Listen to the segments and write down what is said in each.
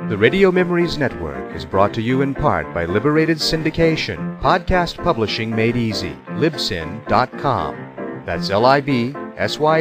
The Radio Memories Network is brought to you in part by Liberated Syndication, podcast publishing made easy, libsyn.com. That's libsyn.com.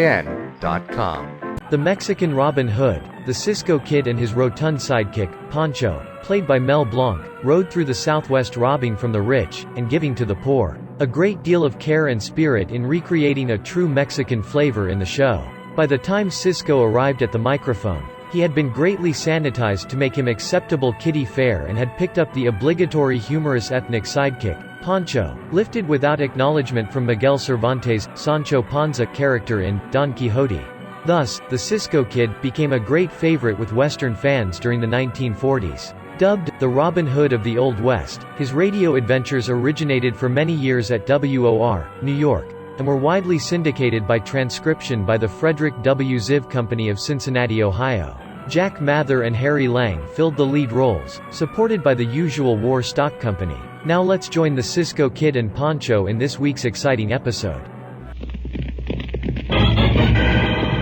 The Mexican Robin Hood, the Cisco Kid and his rotund sidekick, Pancho, played by Mel Blanc, rode through the Southwest robbing from the rich and giving to the poor. A great deal of care and spirit in recreating a true Mexican flavor in the show. By the time Cisco arrived at the microphone, he had been greatly sanitized to make him acceptable kiddie fare and had picked up the obligatory humorous ethnic sidekick, Pancho, lifted without acknowledgement from Miguel Cervantes' Sancho Panza character in Don Quixote. Thus, the Cisco Kid became a great favorite with Western fans during the 1940s. Dubbed the Robin Hood of the Old West, his radio adventures originated for many years at WOR, New York, and were widely syndicated by transcription by the Frederick W. Ziv Company of Cincinnati, Ohio. Jack Mather and Harry Lang filled the lead roles, supported by the usual War Stock Company. Now let's join the Cisco Kid and Pancho in this week's exciting episode.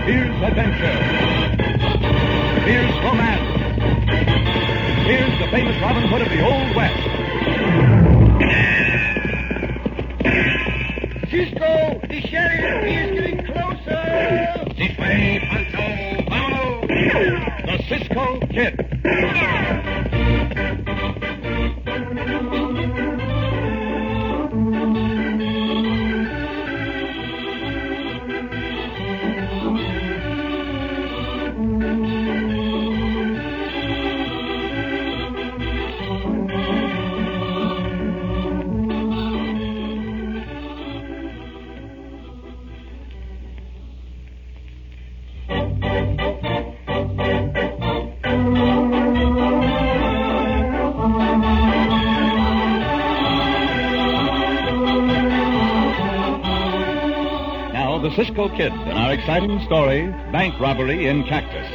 Here's adventure. Here's romance. Here's the famous Robin Hood of the Old West. Cisco, the sheriff, he is getting closer. This way, Pancho. Vámonos. The Cisco Kid. The Cisco Kid in our exciting story, Bank Robbery in Cactus.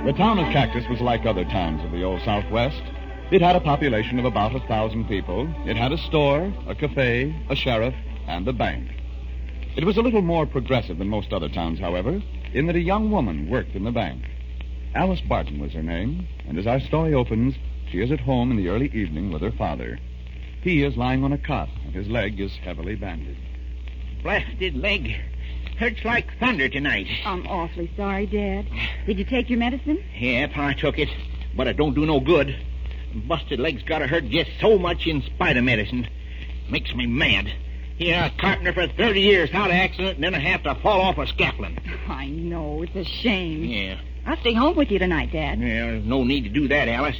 The town of Cactus was like other towns of the old Southwest. It had a population of about 1,000 people. It had a store, a cafe, a sheriff, and a bank. It was a little more progressive than most other towns, however, in that a young woman worked in the bank. Alice Barton was her name, and as our story opens, she is at home in the early evening with her father. He is lying on a cot, and his leg is heavily bandaged. Blasted leg. Hurts like thunder tonight. I'm awfully sorry, Dad. Did you take your medicine? Yep, I took it, but it don't do no good. Busted leg's gotta hurt just so much in spite of medicine. Makes me mad. Here, a carpenter for 30 years, out of accident, and then I have to fall off a scaffolding. I know, it's a shame. Yeah. I'll stay home with you tonight, Dad. Yeah, there's no need to do that, Alice.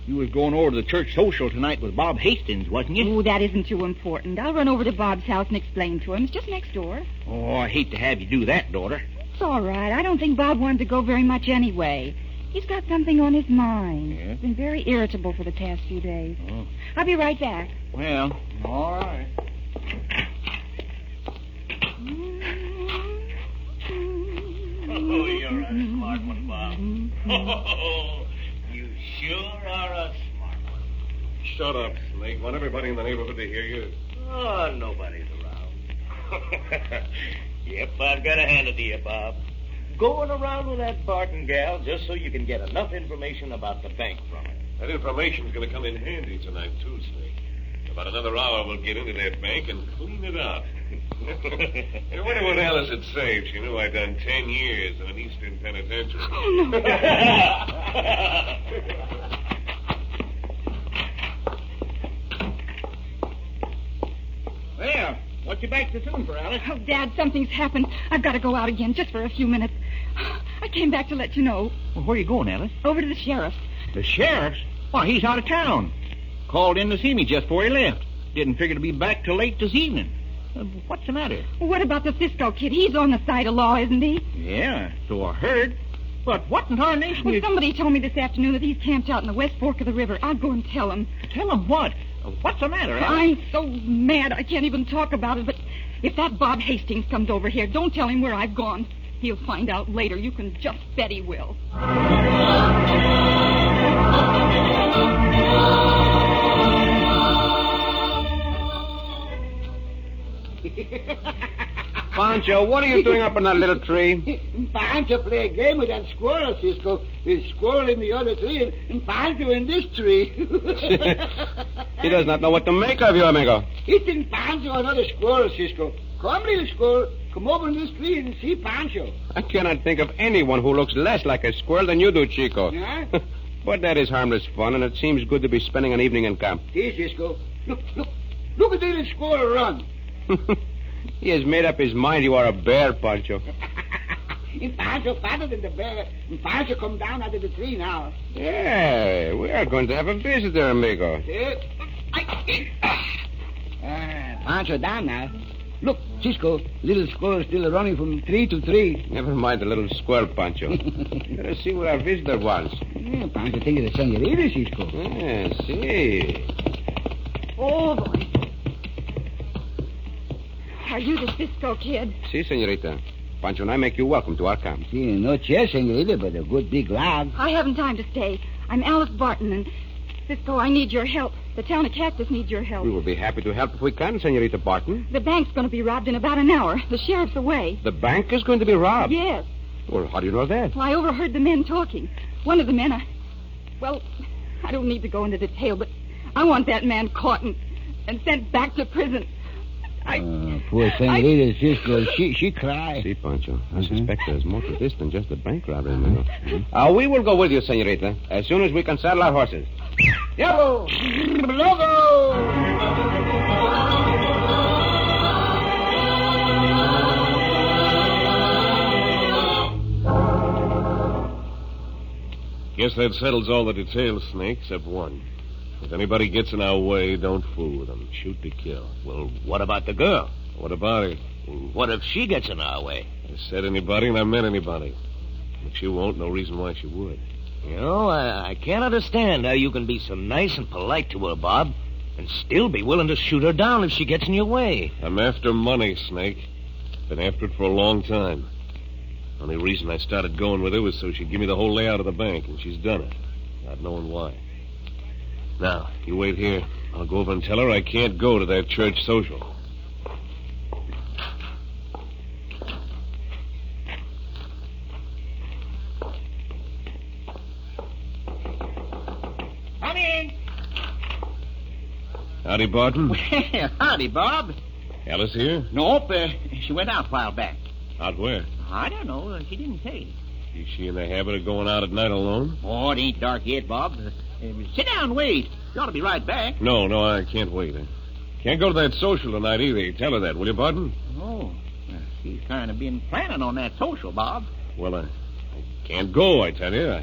You was going over to the church social tonight with Bob Hastings, wasn't you? Oh, that isn't too important. I'll run over to Bob's house and explain to him. It's just next door. Oh, I hate to have you do that, daughter. It's all right. I don't think Bob wanted to go very much anyway. He's got something on his mind. Yeah? He's been very irritable for the past few days. Oh. I'll be right back. Well, all right. Oh, you're a smart one, Bob. Oh, you sure are a smart one. Shut up, Snake. Want everybody in the neighborhood to hear you. Oh, nobody's around. Yep, I've got to hand it to you, Bob. Going around with that Barton gal just so you can get enough information about the bank from her. That information's going to come in handy tonight, too, Snake. In about another hour, we'll get into that bank and clean it out. I wonder what Alice would say if she knew I'd done 10 years in an Eastern penitentiary. Oh, no. Well, what you back so soon for, Alice? Oh, Dad, something's happened. I've got to go out again just for a few minutes. I came back to let you know. Well, where are you going, Alice? Over to the sheriff. The sheriff's? Why, he's out of town. Called in to see me just before he left. Didn't figure to be back till late this evening. What's the matter? What about the Cisco Kid? He's on the side of law, isn't he? Yeah, so I heard. But what in tarnation? Well, somebody told me this afternoon that he's camped out in the West Fork of the river. I'll go and tell him. Tell him what? What's the matter, Alice? I'm so mad I can't even talk about it, but if that Bob Hastings comes over here, don't tell him where I've gone. He'll find out later. You can just bet he will. Pancho, what are you doing up in that little tree? Pancho play a game with that squirrel, Cisco. The squirrel in the other tree, and Pancho in this tree. He does not know what to make of you, amigo. He think Pancho another squirrel, Cisco. Come, little squirrel. Come over in this tree and see Pancho. I cannot think of anyone who looks less like a squirrel than you do, Chico. Yeah? But that is harmless fun, and it seems good to be spending an evening in camp. See, Cisco. Look at the little squirrel run. He has made up his mind you are a bear, Pancho. And Pancho fatter than the bear. And Pancho come down out of the tree now. Yeah, we are going to have a visitor, amigo. Pancho down now. Look, Cisco, little squirrel still running from tree to tree. Never mind the little squirrel, Pancho. Let us see what our visitor wants. Yeah, Pancho think of the senorita, Cisco. Yeah, see. Oh, boy. Are you the Cisco kid? Si, senorita. Pancho and I make you welcome to our camp. See, no chair, senorita, but a good big log. I haven't time to stay. I'm Alice Barton, and Cisco, I need your help. The town of Cactus needs your help. We will be happy to help if we can, Senorita Barton. The bank's going to be robbed in about an hour. The sheriff's away. The bank is going to be robbed? Yes. Well, how do you know that? Well, I overheard the men talking. One of the men, I don't need to go into detail, but I want that man caught and sent back to prison. Poor senorita Cisco, she cried. See, Pancho, I suspect there's more to this than just a bank robbery, amigo. We will go with you, senorita, as soon as we can saddle our horses. Yo! Logo! Guess that settles all the details, Snake, except one. If anybody gets in our way, don't fool with them. Shoot to kill. Well, what about the girl? What about her? What if she gets in our way? I said anybody, and I meant anybody. If she won't, no reason why she would. You know, I can't understand how you can be so nice and polite to her, Bob, and still be willing to shoot her down if she gets in your way. I'm after money, Snake. Been after it for a long time. Only reason I started going with her was so she'd give me the whole layout of the bank, and she's done it, not knowing why. Now, you wait here. I'll go over and tell her I can't go to that church social. Come in. Howdy, Barton. Howdy, Bob. Alice here? Nope, she went out a while back. Out where? I don't know. She didn't say. Is she in the habit of going out at night alone? Oh, it ain't dark yet, Bob. Sit down and wait. You ought to be right back. No, I can't wait. I can't go to that social tonight either. Tell her that, will you, Barton? Oh, she's kind of been planning on that social, Bob. Well, I can't go, I tell you.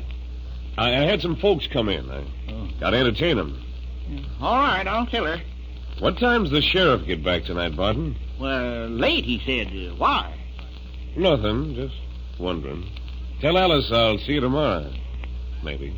I had some folks come in. I got to entertain them. All right, I'll tell her. What time's the sheriff get back tonight, Barton? Well, late, he said. Why? Nothing, just wondering. Tell Alice I'll see you tomorrow. Maybe.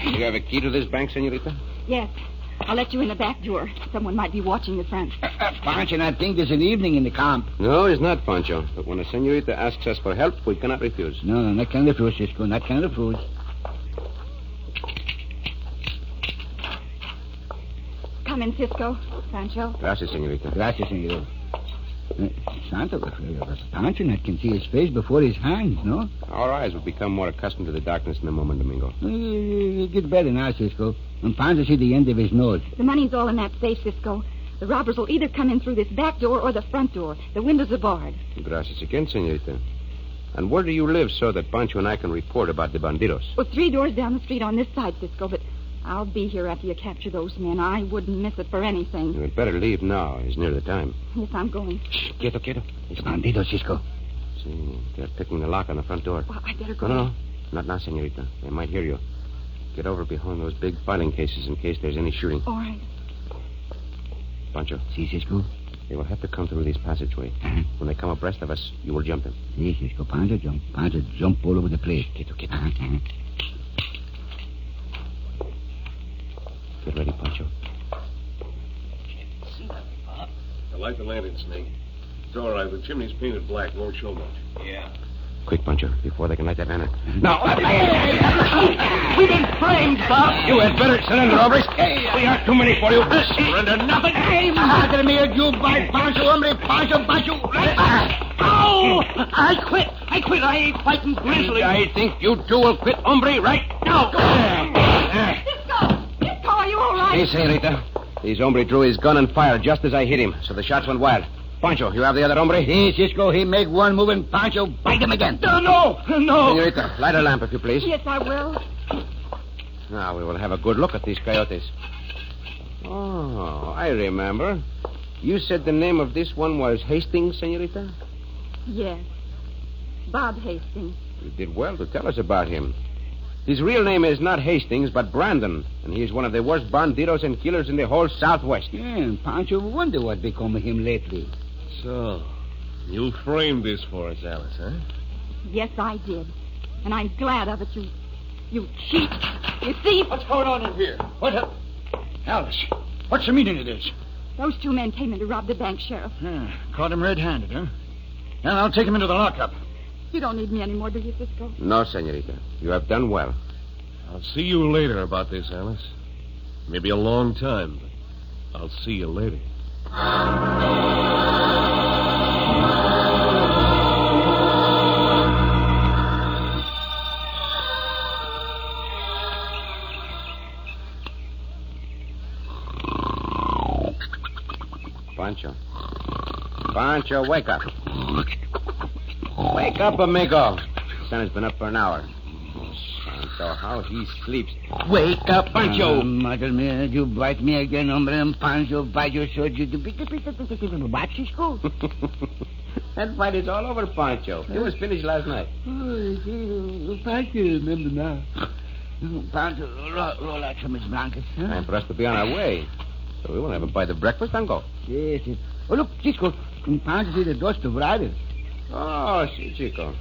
You have a key to this bank, senorita? Yes. I'll let you in the back door. Someone might be watching the front. Pancho, I think there's an evening in the camp. No, it's not, Pancho. But when a senorita asks us for help, we cannot refuse. No, not can refuse, Cisco. Not can refuse. Come in, Cisco. Pancho. Gracias, senorita. Gracias, senor. Santo, Pancho not can see his face before his hands, no? Our eyes will become more accustomed to the darkness in a moment, Domingo. It gets better now, Cisco. And Pancho see the end of his nose. The money's all in that safe, Cisco. The robbers will either come in through this back door or the front door. The windows are barred. Gracias again, senorita. And where do you live so that Pancho and I can report about the bandidos? Well, 3 doors down the street on this side, Cisco, but I'll be here after you capture those men. I wouldn't miss it for anything. You had better leave now. It's near the time. Yes, I'm going. Shh, quieto. It's bandido, Cisco. See, they're picking the lock on the front door. Well, I better go. No. Not now, senorita. They might hear you. Get over behind those big filing cases in case there's any shooting. All right. Pancho. See, Cisco? They will have to come through this passageway. Uh-huh. When they come abreast of us, you will jump them. See, Cisco. Pancho jump. Pancho jump all over the place. Quieto. Uh-huh. Get ready, Pancho. Light the lantern, Snake. It's all right. The chimney's painted black. Won't show much. Yeah. Quick, Pancho, before they can light that lantern. Now, we've been framed, Bob. You had better surrender, hombres. We aren't too many for you. Surrender nothing. Madre mía, you bite Pancho, hombre, Pancho. Oh! I quit. I ain't fighting grizzly. I think you two will quit, hombre, right now. Cisco, are you all right? Hey, senorita. This hombre drew his gun and fired just as I hit him, so the shots went wild. Pancho, you have the other hombre? Hey, Cisco, he make one move and Pancho bite him again. No. Senorita, light a lamp, if you please. Yes, I will. Now we will have a good look at these coyotes. Oh, I remember. You said the name of this one was Hastings, senorita? Yes. Bob Hastings. You did well to tell us about him. His real name is not Hastings, but Brandon, and he is one of the worst bandidos and killers in the whole Southwest. Yeah, and Pancho wonder what become of him lately. So, you framed this for us, Alice, huh? Yes, I did. And I'm glad of it, you cheat. You thief. What's going on in here? Alice, what's the meaning of this? Those two men came in to rob the bank, Sheriff. Caught him red-handed, huh? Now, I'll take him into the lockup. You don't need me anymore, do you, Cisco? No, senorita. You have done well. I'll see you later about this, Alice. Maybe a long time, but I'll see you later. Pancho, wake up. Wake up, amigo. The sun has been up for an hour. So how he sleeps. Wake up, Pancho. Madre mía, you bite me again, hombre, and Pancho bite you so you... What, Cisco? That fight is all over, Pancho. It was finished last night. Pancho, remember now. Pancho, roll out some of his blankets. Huh? Time for us to be on our way. So we will have a bite of breakfast and go. Yes. Oh, look, Cisco. Pancho see the dust of riders. Oh, see, Chico.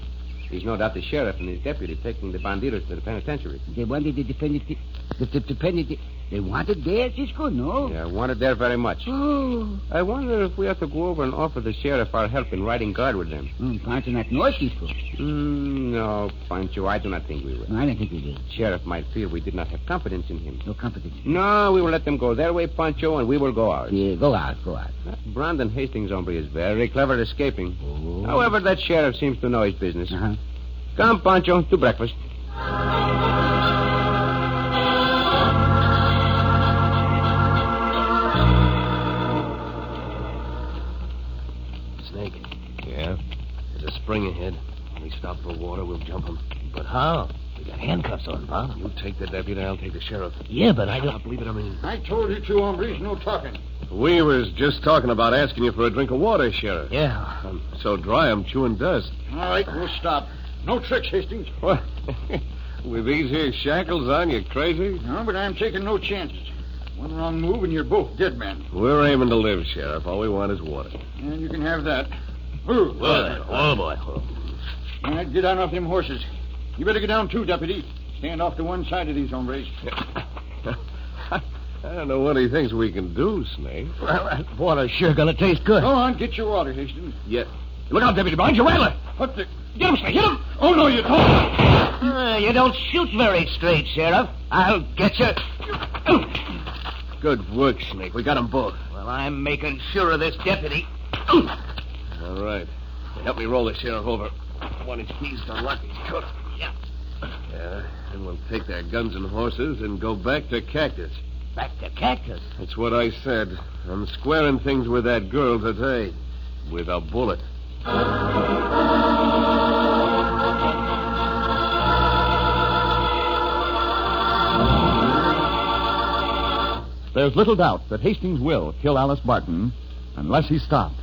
He's no doubt the sheriff and his deputy taking the bandidos to the penitentiary. They wanted the penitentiary. They wanted there, Cisco, no? Yeah, wanted there very much. Oh. I wonder if we have to go over and offer the sheriff our help in riding guard with them. Pancho not know, Cisco. No, Pancho, I do not think we will. I don't think we will. Sheriff might feel we did not have confidence in him. No confidence. No, we will let them go their way, Pancho, and we will go ours. Yeah, go out. That Brandon Hastings hombre is very clever at escaping. Oh. However, that sheriff seems to know his business. Uh-huh. Come, Pancho, to breakfast. Snake. Yeah? There's a spring ahead. When we stop for water, we'll jump him. But how? We got handcuffs on, Bob. You take the deputy, I'll take the sheriff. Yeah, but I Shut don't... up, leave it, I mean. I told you two hombres, no talking. We was just talking about asking you for a drink of water, Sheriff. Yeah. I'm so dry I'm chewing dust. All right, we'll stop. No tricks, Hastings. What? With these here shackles on, you crazy? No, but I'm taking no chances. One wrong move and you're both dead men. We're aiming to live, Sheriff. All we want is water. And you can have that. Ooh. Oh, boy. All right, get on off them horses. You better get down too, deputy. Stand off to one side of these hombres. I don't know what he thinks we can do, Snake. Well, that water's sure gonna taste good. Go on, get your water, Hastings. Yeah. Look out, Deputy Barnes, you're rattling. What the... Get him, Snake, hit him. Oh, no, you don't. You don't shoot very straight, Sheriff. I'll get you. Good work, Snake. We got them both. Well, I'm making sure of this deputy. All right. Help me roll the sheriff over. I want his knees to lock his coat. Yeah. Yeah, and we'll take their guns and horses and go back to Cactus. Back to Cactus. That's what I said. I'm squaring things with that girl today. With a bullet. There's little doubt that Hastings will kill Alice Barton unless he's stopped.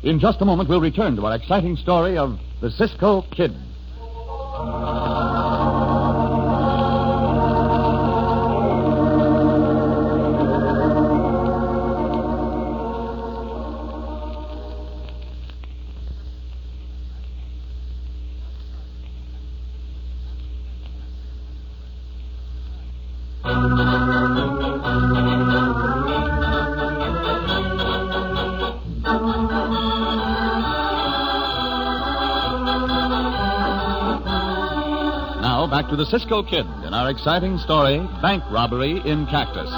In just a moment, we'll return to our exciting story of the Cisco Kid. back to the Cisco Kid in our exciting story, Bank Robbery in Cactus.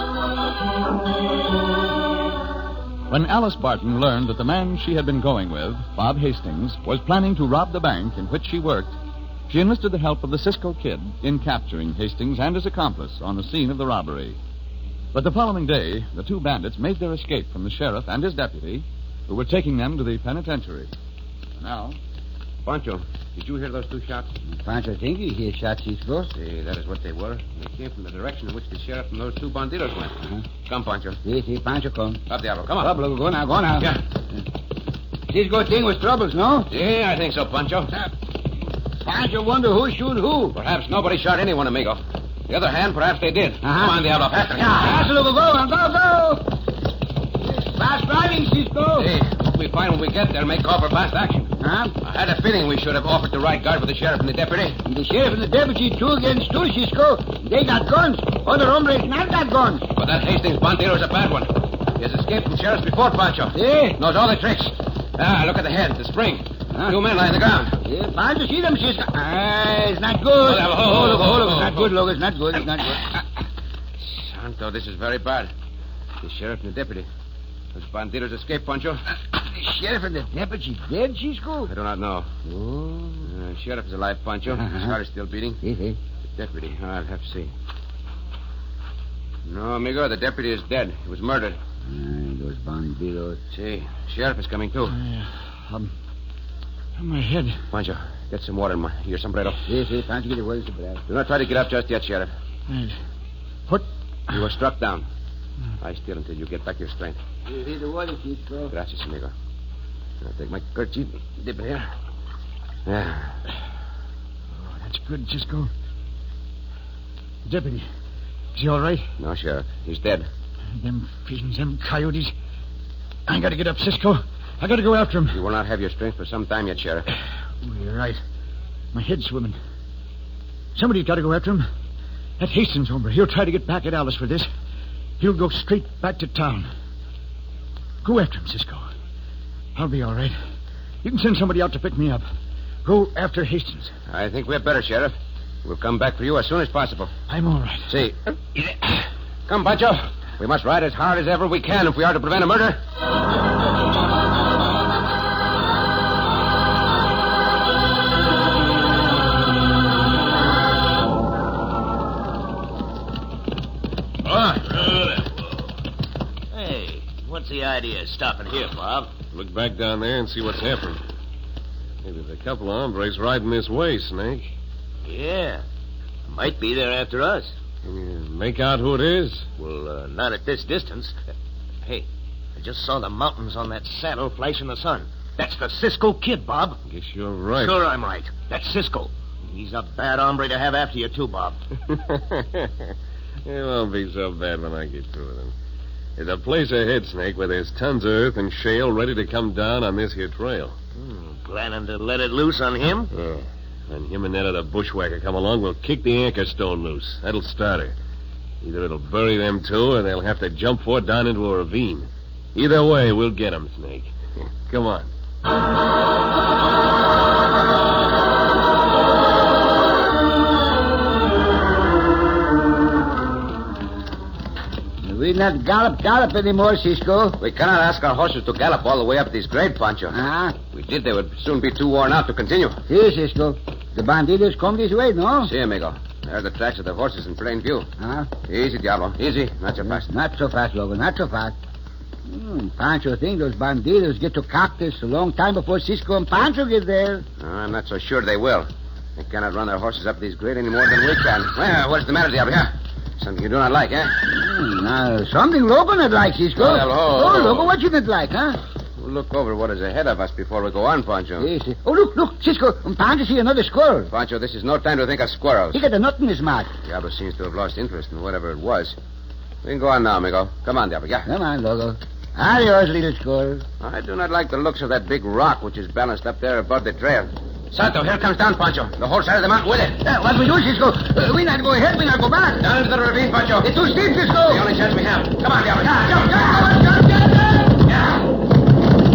When Alice Barton learned that the man she had been going with, Bob Hastings, was planning to rob the bank in which she worked, she enlisted the help of the Cisco Kid in capturing Hastings and his accomplice on the scene of the robbery. But the following day, the two bandits made their escape from the sheriff and his deputy, who were taking them to the penitentiary. Now, Pancho, did you hear those two shots? Pancho think you hear shots, Cisco. See, that is what they were. They came from the direction in which the sheriff and those two bandidos went. Uh-huh. Come, Pancho. See, Pancho come. Up, Diablo. Come on. Trouble, go now. Yeah. Cisco thing was troubles, no? Yeah, I think so, Pancho. Pancho wonder who shoot who. Perhaps nobody shot anyone, amigo. The other hand, perhaps they did. Uh-huh. Come on, Diablo. Faster. Faster, go. Fast driving, Cisco. Hey, what we find when we get there may call for fast action. Huh? I had a feeling we should have offered the right guard with the sheriff and the deputy. And the sheriff and the deputy, 2 against 2, Cisco. They got guns. Other hombres not got guns. But that Hastings bandito is a bad one. He has escaped from sheriffs before, Pancho. See? Knows all the tricks. Look at the head, the spring. Huh? 2 men lie on the ground. Yeah, Pancho, see them, Cisco. It's not good. It's not good, Logan. It's not good. Santo, this is very bad. The sheriff and the deputy. Those banditos escaped, Pancho. The sheriff and the deputy dead, Cisco? I do not know. Oh. Sheriff is alive, Pancho. His heart is still beating. See. The deputy, I'll have to see. No, amigo, the deputy is dead. He was murdered. Those bandidos. See, sheriff is coming too. On my head. Pancho, get some water in your sombrero. See, Pancho, get away, Brad. Do not try to get up just yet, Sheriff. What? You were struck down. Lie still until you get back your strength. See the water, Cisco. Gracias, amigo. I'll take my kerchief and dip it here. Yeah. Oh, that's good, Cisco. Deputy, is he all right? No, Sheriff. He's dead. Them fiends, them coyotes. I got to get up, Cisco. I got to go after him. You will not have your strength for some time yet, Sheriff. Oh, you're right. My head's swimming. Somebody's got to go after him. That Hastings hombre. He'll try to get back at Alice for this. He'll go straight back to town. Go after him, Cisco. I'll be all right. You can send somebody out to pick me up. Go after Hastings. I think we're better, Sheriff. We'll come back for you as soon as possible. I'm all right. See. Come, Pancho. We must ride as hard as ever we can if we are to prevent a murder. Hey, what's the idea of stopping here, Bob? Look back down there and see what's happening. Hey, there's a couple of hombres riding this way, Snake. Yeah. Might be there after us. Can you make out who it is? Well, not at this distance. Hey, I just saw the mountains on that saddle flash in the sun. That's the Cisco Kid, Bob. Guess you're right. Sure I'm right. That's Cisco. He's a bad hombre to have after you, too, Bob. It won't be so bad when I get through with him. There's a place ahead, Snake, where there's tons of earth and shale ready to come down on this here trail. Planning to let it loose on him? Yeah. When him and that other bushwhacker come along, we'll kick the anchor stone loose. That'll start her. Either it'll bury them two, or they'll have to jump for it down into a ravine. Either way, we'll get them, Snake. Come on. We not gallop anymore, Cisco. We cannot ask our horses to gallop all the way up this grade, Pancho. Ah. If we did, they would soon be too worn out to continue. See, Cisco. The bandidos come this way, no? See, amigo. There are the tracks of the horses in plain view. Huh? Easy, Diablo. Easy. Not so fast. Not so fast, Logan. Not so fast. Pancho think those bandidos get to Cactus a long time before Cisco and Pancho get there. I'm not so sure they will. They cannot run their horses up this grade any more than we can. Well, what's the matter, Diablo? Yeah? Something you do not like, eh? Something Logan would like, Cisco. Well, Logan, what you did like, huh? We'll look over what is ahead of us before we go on, Pancho. Yes. Oh, look, Cisco. Pancho see another squirrel. Pancho, this is no time to think of squirrels. He got a nut in his mouth. Diablo seems to have lost interest in whatever it was. We can go on now, amigo. Come on, Diablo. Yeah. Come on, Logo. Adios, little squirrel. I do not like the looks of that big rock which is balanced up there above the trail. Santo, here comes down, Pancho. The whole side of the mountain with it. What we do, Cisco? We not go ahead, we not go back. Down into the ravine, Pancho. It's too steep, Cisco. The only chance we have. Come on, Diablo. Jump. Yeah.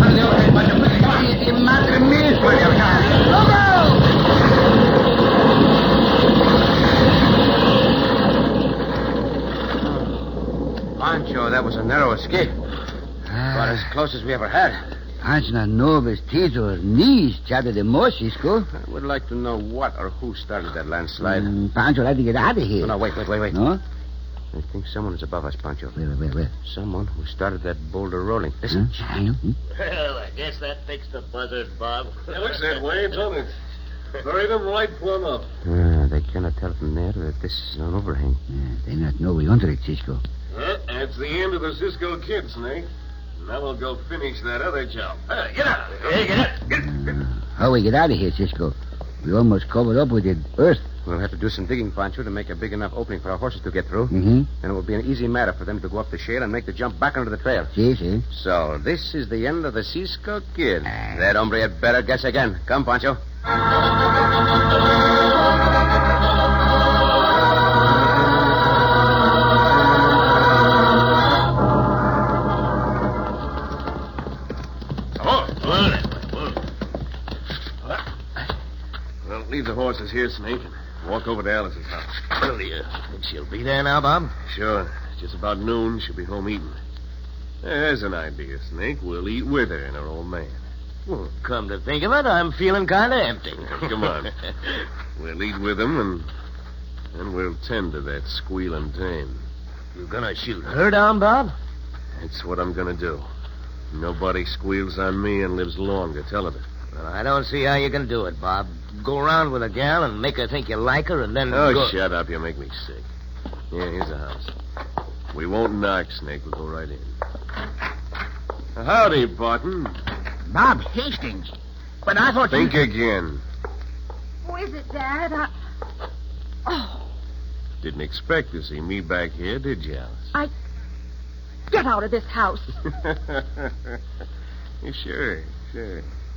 Under the overhead, Pancho. Quickly, come on. Madre mía. Come on, Diablo. Logo! Pancho, that was a narrow escape. About as close as we ever had. Pancho not know if his teeth or knees chatted the more, Cisco. I would like to know what or who started that landslide. Pancho like to get out of here. No, wait. No? I think someone is above us, Pancho. Where? Someone who started that boulder rolling. Listen. Well, I guess that fixed the buzzard, Bob. It looks that way, don't it? Buried them right plumb up. They cannot tell from there that this is an overhang. They not know we under it, Cisco. That's the end of the Cisco Kid, Snake. Now we'll go finish that other job. Get out. Hey, get up. How we get out of here, Cisco? We almost covered up with the earth. We'll have to do some digging, Pancho, to make a big enough opening for our horses to get through. Mm-hmm. And it will be an easy matter for them to go up the shale and make the jump back onto the trail. See. So, this is the end of the Cisco Kid. That hombre had better guess again. Come, Pancho. Well, leave the horses here, Snake, and walk over to Alice's house. Well, do you think she'll be there now, Bob? Sure. It's just about noon. She'll be home eating. There's an idea, Snake. We'll eat with her and her old man. Well, come to think of it, I'm feeling kind of empty. Come on. We'll eat with them, and we'll tend to that squealing dame. You gonna shoot her down, Bob? That's what I'm gonna do. Nobody squeals on me and lives long to tell of it. Well, I don't see how you can do it, Bob. Go around with a gal and make her think you like her, and then... Oh, shut up. You make me sick. Yeah, here's the house. We won't knock, Snake. We'll go right in. Howdy, Barton. Bob Hastings. But I thought Think again. Who is it, Dad? Oh, Didn't expect to see me back here, did you, Alice? get out of this house. Yeah, sure.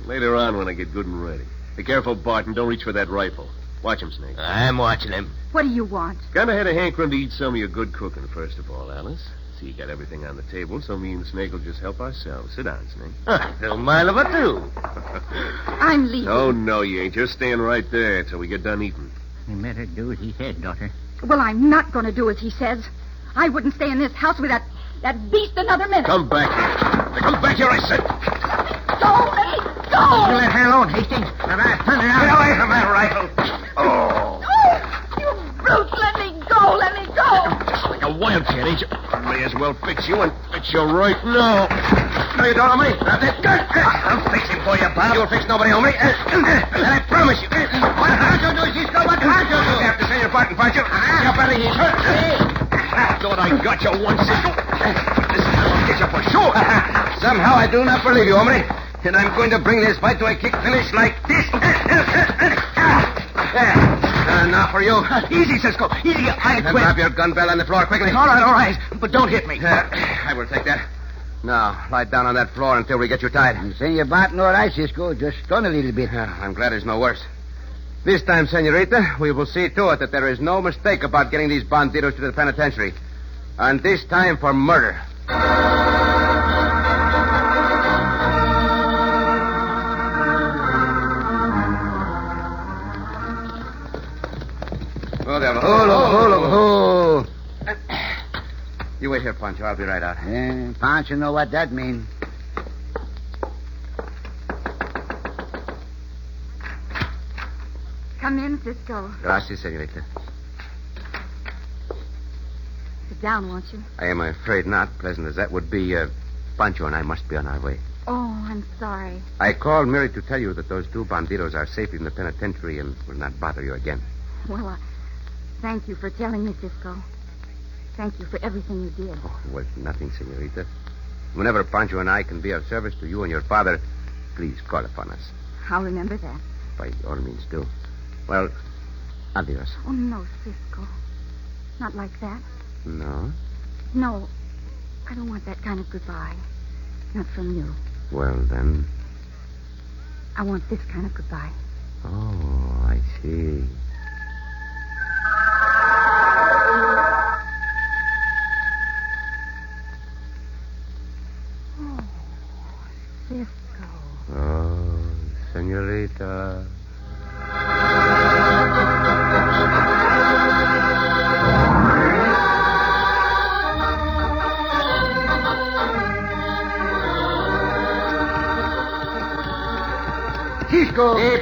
Later on when I get good and ready. Be careful, Barton. Don't reach for that rifle. Watch him, Snake. I'm watching him. What do you want? Kind of had a hankering to eat some of your good cooking, first of all, Alice. See, you got everything on the table, so me and Snake will just help ourselves. Sit down, Snake. No mind of it, too. I'm leaving. Oh, no, you ain't. Just staying right there till we get done eating. You better do as he said, daughter. Well, I'm not going to do as he says. I wouldn't stay in this house with that beast another minute. Come back here. Come back here, I said. Go, let me go. You let her alone, Hastings. And I turn around. Get away from that rifle. Oh. You brutes, let me go. Just like a wildcat, ain't you? May as well fix you and fix you right now. No, you don't, hombre. Now, that gun. I'll fix him for you, Bob. You'll fix nobody, hombre. And I promise you. What Pancho do, Cisco? What Pancho do? You have to say your part, Pancho. Your brother, he's hurt. Thought I got you once, Cisco. This time I'll get you for sure. Somehow I do not believe you, hombre. And I'm going to bring this fight to a kick finish like this. Now for you. Easy, Cisco. Easy. I quit. Drop your gun barrel on the floor quickly. All right. But don't hit me. I will take that. Now, lie down on that floor until we get you tied. Senor Barton, all right, Cisco. Just stun a little bit. I'm glad it's no worse. This time, senorita, we will see to it that there is no mistake about getting these bandidos to the penitentiary. And this time for murder. Oh. You wait here, Pancho. I'll be right out. Pancho know what that means. Come in, Cisco. Gracias, senorita. Sit down, won't you? I am afraid not, pleasant as that would be. Pancho and I must be on our way. Oh, I'm sorry. I called merely to tell you that those two bandidos are safe in the penitentiary and will not bother you again. Well, thank you for telling me, Cisco. Thank you for everything you did. Oh, it was nothing, senorita. Whenever Pancho and I can be of service to you and your father, please call upon us. I'll remember that. By all means, do. Well, adios. Oh, no, Cisco. Not like that. No? No, I don't want that kind of goodbye. Not from you. Well, then. I want this kind of goodbye. Oh, I see. Oh, Cisco. Oh, senorita.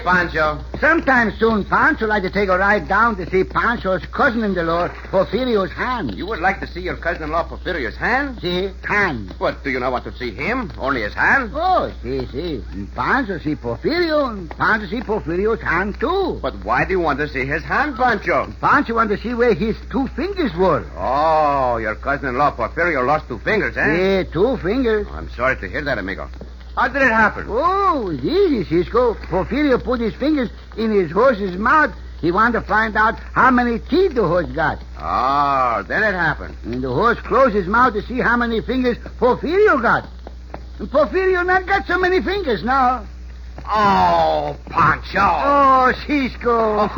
Pancho. Sometime soon, Pancho like to take a ride down to see Pancho's cousin-in-law, Porfirio's hand. You would like to see your cousin-in-law Porfirio's hand? See? Hand. What, do you not want to see him? Only his hand? Oh, see. Pancho see Porfirio, and Pancho see Porfirio's hand, too. But why do you want to see his hand, Pancho? Pancho want to see where his 2 fingers were. Oh, your cousin-in-law Porfirio lost 2 fingers, eh? Yeah, 2 fingers. I'm sorry to hear that, amigo. How did it happen? Oh, it's easy, Cisco. Porfirio put his fingers in his horse's mouth. He wanted to find out how many teeth the horse got. Oh, then it happened. And the horse closed his mouth to see how many fingers Porfirio got. And Porfirio not got so many fingers now. Oh, Pancho. Oh, Cisco.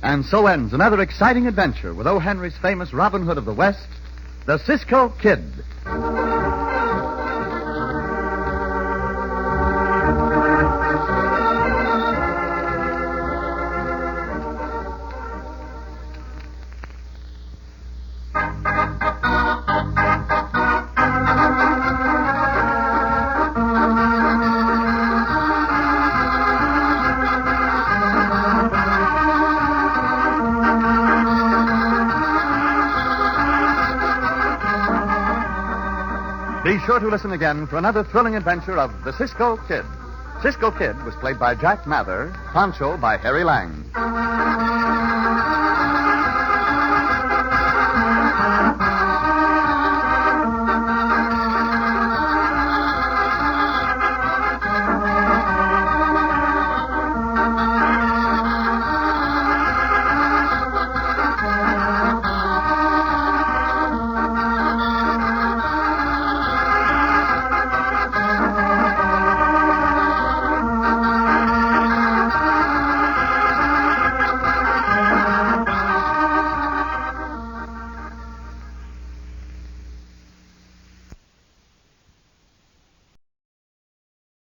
And so ends another exciting adventure with O. Henry's famous Robin Hood of the West, the Cisco Kid. Be sure to listen again for another thrilling adventure of the Cisco Kid. Cisco Kid was played by Jack Mather, Pancho by Harry Lang.